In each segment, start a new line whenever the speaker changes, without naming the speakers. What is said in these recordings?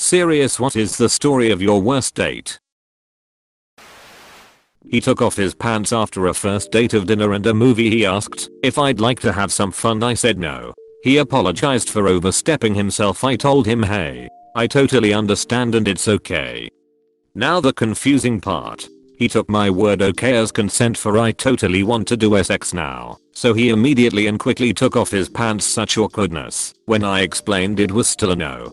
Serious, what is the story of your worst date? He took off his pants after a first date of dinner and a movie. He asked if I'd like to have some fun. I said no. He apologized for overstepping himself. I told him, hey, I totally understand and it's okay. Now the confusing part. He took my word okay as consent for I totally want to do sex now. So he immediately and quickly took off his pants. Such awkwardness when I explained it was still a no.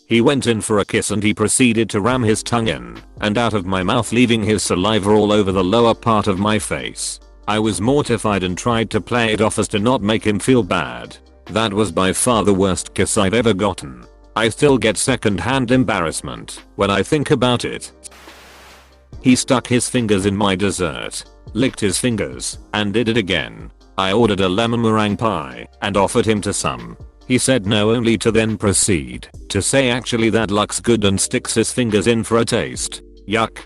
He went in for a kiss and he proceeded to ram his tongue in and out of my mouth, leaving his saliva all over the lower part of my face. I was mortified and tried to play it off as to not make him feel bad. That was by far the worst kiss I've ever gotten. I still get second-hand embarrassment when I think about it. He stuck his fingers in my dessert, licked his fingers, and did it again. I ordered a lemon meringue pie and offered him to some. He said no, only to then proceed to say actually that looks good and sticks his fingers in for a taste. Yuck.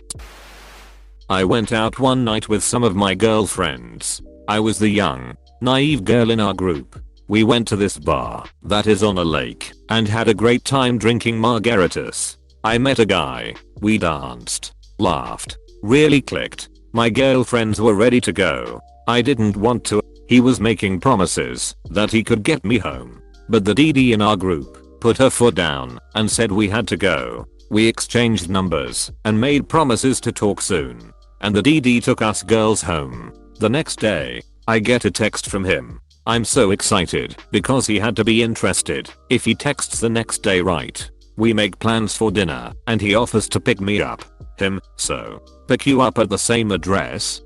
I went out one night with some of my girlfriends. I was the young, naive girl in our group. We went to this bar that is on a lake and had a great time drinking margaritas. I met a guy. We danced, laughed, really clicked. My girlfriends were ready to go. I didn't want to. He was making promises that he could get me home. But the DD in our group put her foot down and said we had to go. We exchanged numbers and made promises to talk soon. And the DD took us girls home. The next day, I get a text from him. I'm so excited because he had to be interested if he texts the next day, right? We make plans for dinner and he offers to pick me up. Him, so, pick you up at the same address?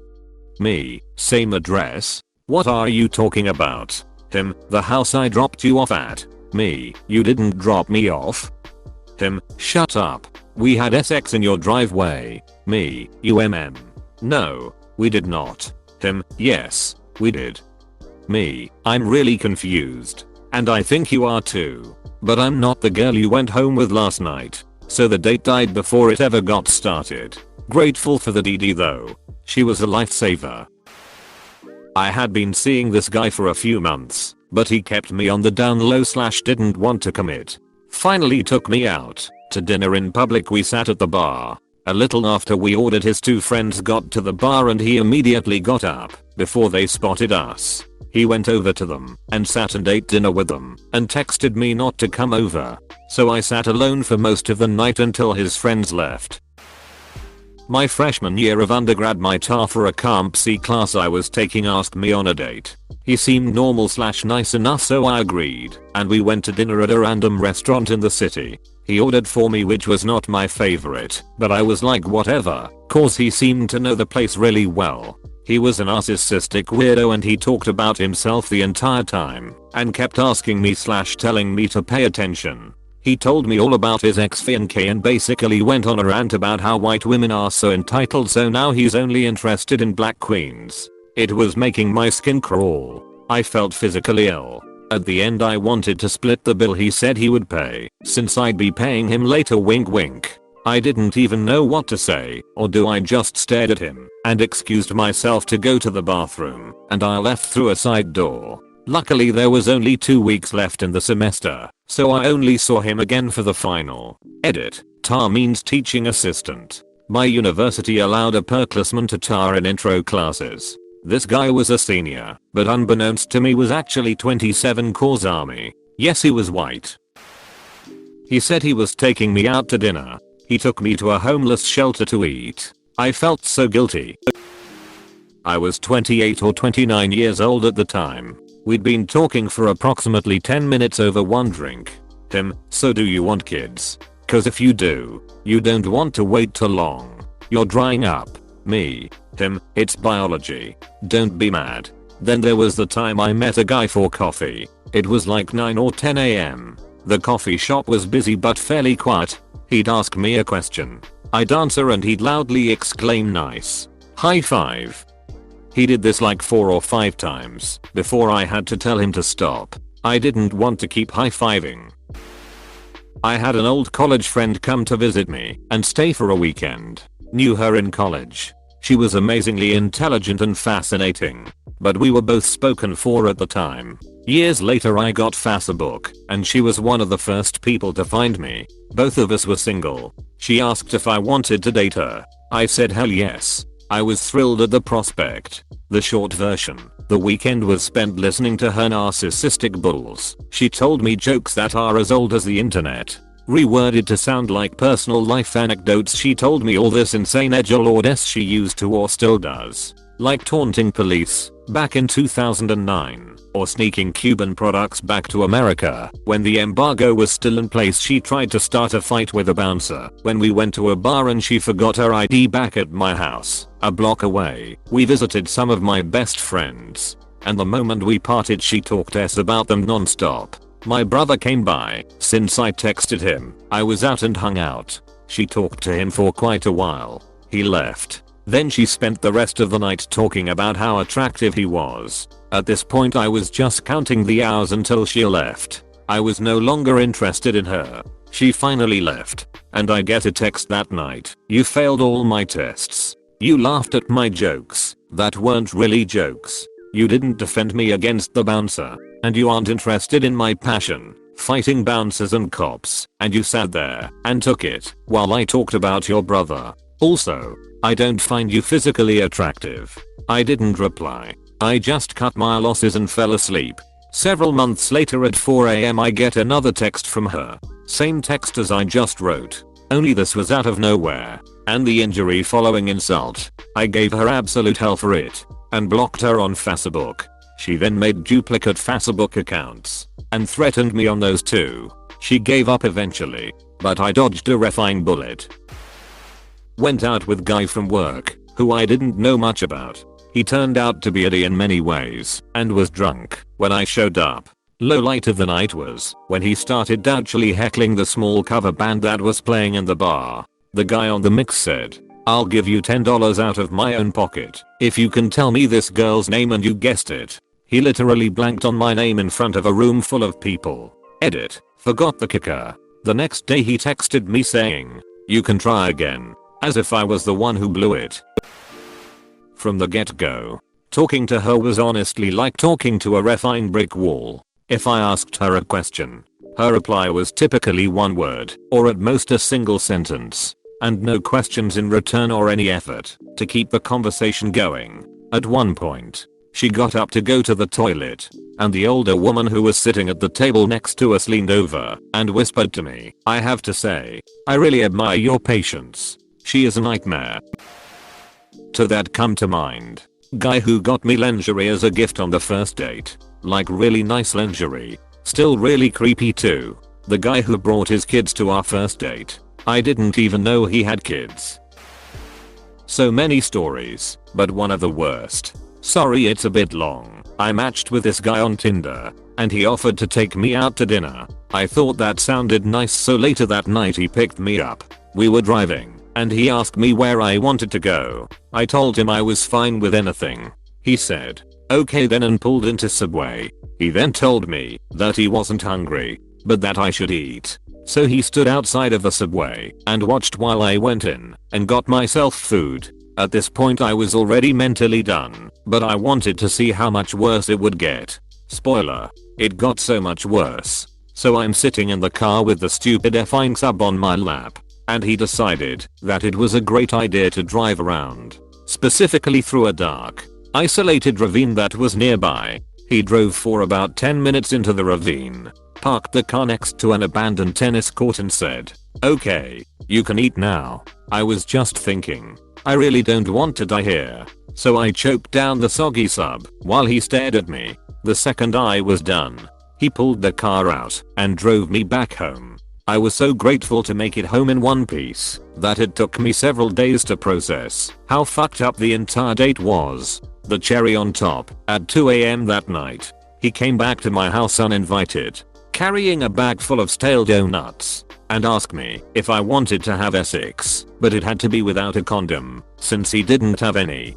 Me, same address? What are you talking about? Him, the house I dropped you off at. Me, you didn't drop me off. Him, shut up. We had sex in your driveway. Me, no, we did not. Him, yes, we did. Me, I'm really confused. And I think you are too. But I'm not the girl you went home with last night. So the date died before it ever got started. Grateful for the DD though. She was a lifesaver. I had been seeing this guy for a few months, but he kept me on the down low / didn't want to commit. Finally took me out to dinner in public. We sat at the bar. A little after we ordered, his two friends got to the bar and he immediately got up before they spotted us. He went over to them and sat and ate dinner with them and texted me not to come over. So I sat alone for most of the night until his friends left. My freshman year of undergrad, my TA for a Comp C class I was taking asked me on a date. He seemed normal / nice enough, so I agreed, and we went to dinner at a random restaurant in the city. He ordered for me, which was not my favorite, but I was like whatever, cause he seemed to know the place really well. He was a narcissistic weirdo and he talked about himself the entire time and kept asking me / telling me to pay attention. He told me all about his ex-fiancée and basically went on a rant about how white women are so entitled, so now he's only interested in black queens. It was making my skin crawl. I felt physically ill. At the end I wanted to split the bill he said he would pay, since I'd be paying him later, wink wink. I didn't even know what to say, or do I just stared at him and excused myself to go to the bathroom, and I left through a side door. Luckily there was only 2 weeks left in the semester, so I only saw him again for the final. Edit. TA means teaching assistant. My university allowed a perclassman to TA in intro classes. This guy was a senior, but unbeknownst to me was actually 27 cause army. Yes, he was white. He said he was taking me out to dinner. He took me to a homeless shelter to eat. I felt so guilty. I was 28 or 29 years old at the time. We'd been talking for approximately 10 minutes over one drink. Him, so do you want kids? Cause if you do, you don't want to wait too long. You're drying up. Me, him, it's biology. Don't be mad. Then there was the time I met a guy for coffee. It was like 9 or 10 AM. The coffee shop was busy but fairly quiet. He'd ask me a question. I'd answer and he'd loudly exclaim nice. High five. He did this like 4 or 5 times before I had to tell him to stop. I didn't want to keep high-fiving. I had an old college friend come to visit me and stay for a weekend. Knew her in college. She was amazingly intelligent and fascinating. But we were both spoken for at the time. Years later I got Facebook, and she was one of the first people to find me. Both of us were single. She asked if I wanted to date her. I said hell yes. I was thrilled at the prospect. The short version, the weekend was spent listening to her narcissistic bulls. She told me jokes that are as old as the internet. Reworded to sound like personal life anecdotes, she told me all this insane edgelord she used to or still does. Like taunting police, back in 2009, or sneaking Cuban products back to America. When the embargo was still in place, she tried to start a fight with a bouncer when we went to a bar and she forgot her ID back at my house, a block away. We visited some of my best friends, and the moment we parted she talked to us about them non-stop. My brother came by. Since I texted him, I was out and hung out. She talked to him for quite a while. He left. Then she spent the rest of the night talking about how attractive he was. At this point I was just counting the hours until she left. I was no longer interested in her. She finally left, and I get a text that night. You failed all my tests. You laughed at my jokes that weren't really jokes. You didn't defend me against the bouncer, and you aren't interested in my passion, fighting bouncers and cops, and you sat there and took it while I talked about your brother. Also, I don't find you physically attractive. I didn't reply. I just cut my losses and fell asleep. Several months later at 4 AM I get another text from her. Same text as I just wrote, only this was out of nowhere, and the injury following insult. I gave her absolute hell for it, and blocked her on Facebook. She then made duplicate Facebook accounts, and threatened me on those too. She gave up eventually, but I dodged a refine bullet. Went out with guy from work, who I didn't know much about. He turned out to be a D in many ways, and was drunk when I showed up. Low light of the night was when he started douchily heckling the small cover band that was playing in the bar. The guy on the mix said, "I'll give you $10 out of my own pocket if you can tell me this girl's name," and you guessed it. He literally blanked on my name in front of a room full of people. Edit. Forgot the kicker. The next day he texted me saying, "You can try again," as if I was the one who blew it. From the get-go, talking to her was honestly like talking to a refined brick wall. If I asked her a question, her reply was typically one word, or at most a single sentence, and no questions in return or any effort to keep the conversation going. At one point, she got up to go to the toilet, and the older woman who was sitting at the table next to us leaned over and whispered to me, "I have to say, I really admire your patience. She is a nightmare." To that come to mind, guy who got me lingerie as a gift on the first date. Like really nice lingerie. Still really creepy too. The guy who brought his kids to our first date. I didn't even know he had kids. So many stories, but one of the worst. Sorry it's a bit long. I matched with this guy on Tinder, and he offered to take me out to dinner. I thought that sounded nice, so later that night he picked me up. We were driving, and he asked me where I wanted to go. I told him I was fine with anything. He said, "Okay then," and pulled into Subway. He then told me that he wasn't hungry, but that I should eat. So he stood outside of the Subway and watched while I went in and got myself food. At this point I was already mentally done, but I wanted to see how much worse it would get. Spoiler, it got so much worse. So I'm sitting in the car with the stupid effing sub on my lap, and he decided that it was a great idea to drive around, specifically through a dark, isolated ravine that was nearby. He drove for about 10 minutes into the ravine, parked the car next to an abandoned tennis court and said, "Okay, you can eat now." I was just thinking, I really don't want to die here. So I choked down the soggy sub while he stared at me. The second I was done, he pulled the car out and drove me back home. I was so grateful to make it home in one piece that it took me several days to process how fucked up the entire date was. The cherry on top, at 2 AM that night, he came back to my house uninvited, carrying a bag full of stale donuts, and asked me if I wanted to have sex, but it had to be without a condom, since he didn't have any.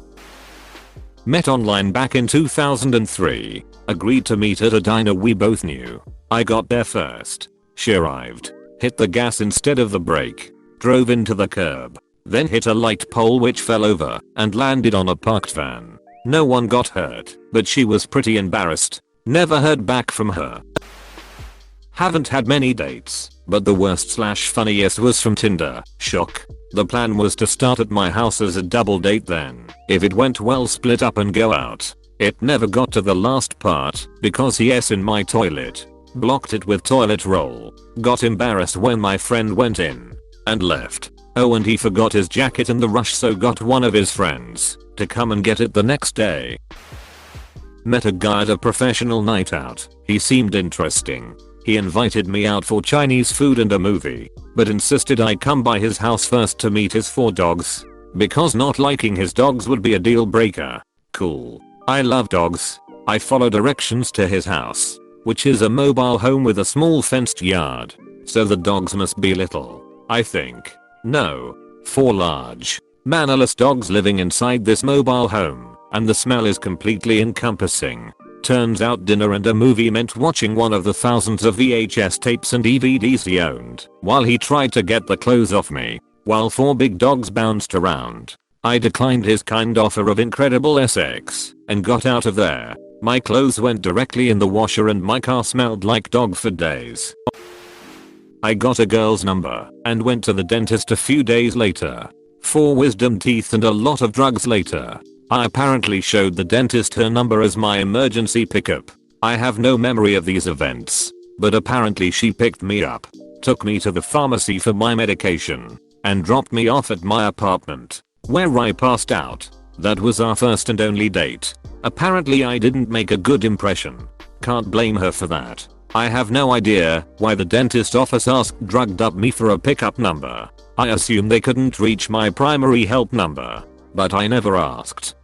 Met online back in 2003, agreed to meet at a diner we both knew. I got there first. She arrived, hit the gas instead of the brake, drove into the curb, then hit a light pole which fell over and landed on a parked van. No one got hurt, but she was pretty embarrassed. Never heard back from her. Haven't had many dates, but the worst/funniest was from Tinder. Shock. The plan was to start at my house as a double date, then, if it went well, split up and go out. It never got to the last part because he s in my toilet. Blocked it with toilet roll. Got embarrassed when my friend went in and left. Oh, and he forgot his jacket in the rush, so got one of his friends to come and get it the next day. Met a guy at a professional night out. He seemed interesting. He invited me out for Chinese food and a movie, but insisted I come by his house first to meet his 4 dogs, because not liking his dogs would be a deal breaker. Cool. I love dogs. I follow directions to his house, which is a mobile home with a small fenced yard, so the dogs must be little, I think. No, 4 large, mannerless dogs living inside this mobile home, and the smell is completely encompassing. Turns out dinner and a movie meant watching one of the thousands of VHS tapes and DVDs he owned, while he tried to get the clothes off me, while 4 big dogs bounced around. I declined his kind offer of incredible sex, and got out of there. My clothes went directly in the washer and my car smelled like dog for days. I got a girl's number, and went to the dentist a few days later. 4 wisdom teeth and a lot of drugs later. I apparently showed the dentist her number as my emergency pickup. I have no memory of these events, but apparently she picked me up, took me to the pharmacy for my medication, and dropped me off at my apartment, where I passed out. That was our first and only date. Apparently I didn't make a good impression. Can't blame her for that. I have no idea why the dentist office asked drugged up me for a pickup number. I assume they couldn't reach my primary help number, but I never asked.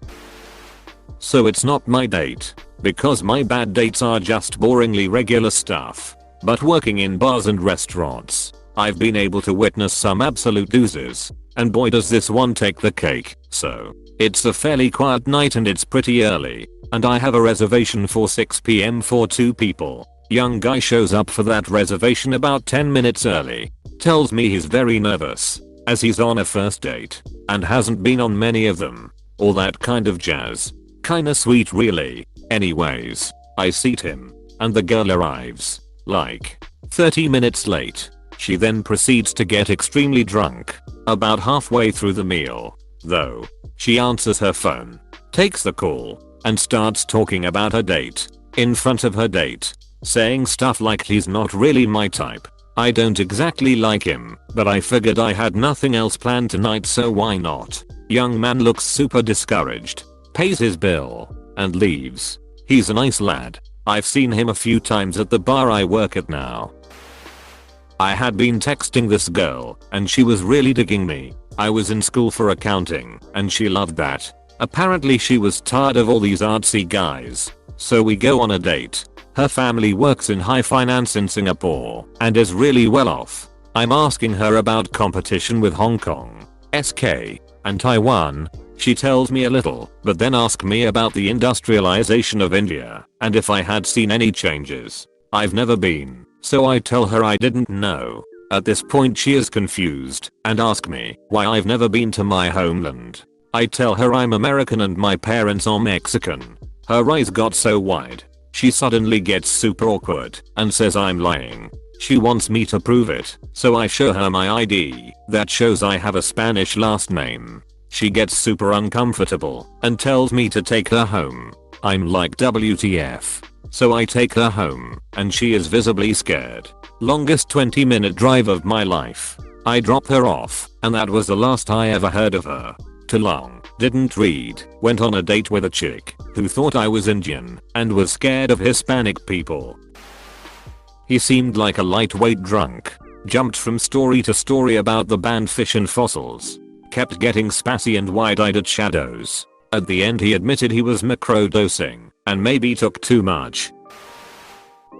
So it's not my date, because my bad dates are just boringly regular stuff. But working in bars and restaurants, I've been able to witness some absolute doozies, and boy does this one take the cake. So, it's a fairly quiet night and it's pretty early, and I have a reservation for 6 p.m. for 2 people. Young guy shows up for that reservation about 10 minutes early. Tells me he's very nervous, as he's on a first date, and hasn't been on many of them. All that kind of jazz. Kinda sweet really. Anyways, I seat him, and the girl arrives, like, 30 minutes late. She then proceeds to get extremely drunk, about halfway through the meal, though. She answers her phone, takes the call, and starts talking about her date, in front of her date, saying stuff like he's not really my type. I don't exactly like him, but I figured I had nothing else planned tonight, so why not? Young man looks super discouraged, pays his bill, and leaves. He's a nice lad. I've seen him a few times at the bar I work at now. I had been texting this girl, and she was really digging me. I was in school for accounting, and she loved that. Apparently she was tired of all these artsy guys, so we go on a date. Her family works in high finance in Singapore, and is really well off. I'm asking her about competition with Hong Kong, SK, and Taiwan. She tells me a little, but then asks me about the industrialization of India, and if I had seen any changes. I've never been, so I tell her I didn't know. At this point she is confused, and asks me why I've never been to my homeland. I tell her I'm American and my parents are Mexican. Her eyes got so wide. She suddenly gets super awkward and says I'm lying. She wants me to prove it, so I show her my ID that shows I have a Spanish last name. She gets super uncomfortable and tells me to take her home. I'm like WTF. So I take her home, and she is visibly scared. Longest 20-minute drive of my life. I drop her off, and that was the last I ever heard of her. Too long. Didn't read. Went on a date with a chick who thought I was Indian and was scared of Hispanic people. He seemed like a lightweight drunk. Jumped from story to story about the band Fish and Fossils. Kept getting spassy and wide-eyed at shadows. At the end he admitted he was microdosing and maybe took too much.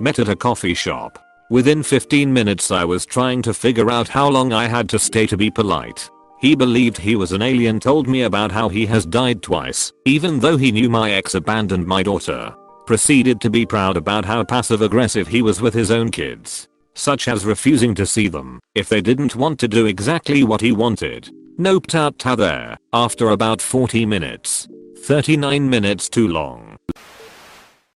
Met at a coffee shop. Within 15 minutes I was trying to figure out how long I had to stay to be polite. He believed he was an alien, told me about how he has died twice, even though he knew my ex abandoned my daughter. Proceeded to be proud about how passive aggressive he was with his own kids. such as refusing to see them if they didn't want to do exactly what he wanted. Nope, ta there. After about 40 minutes. 39 minutes too long.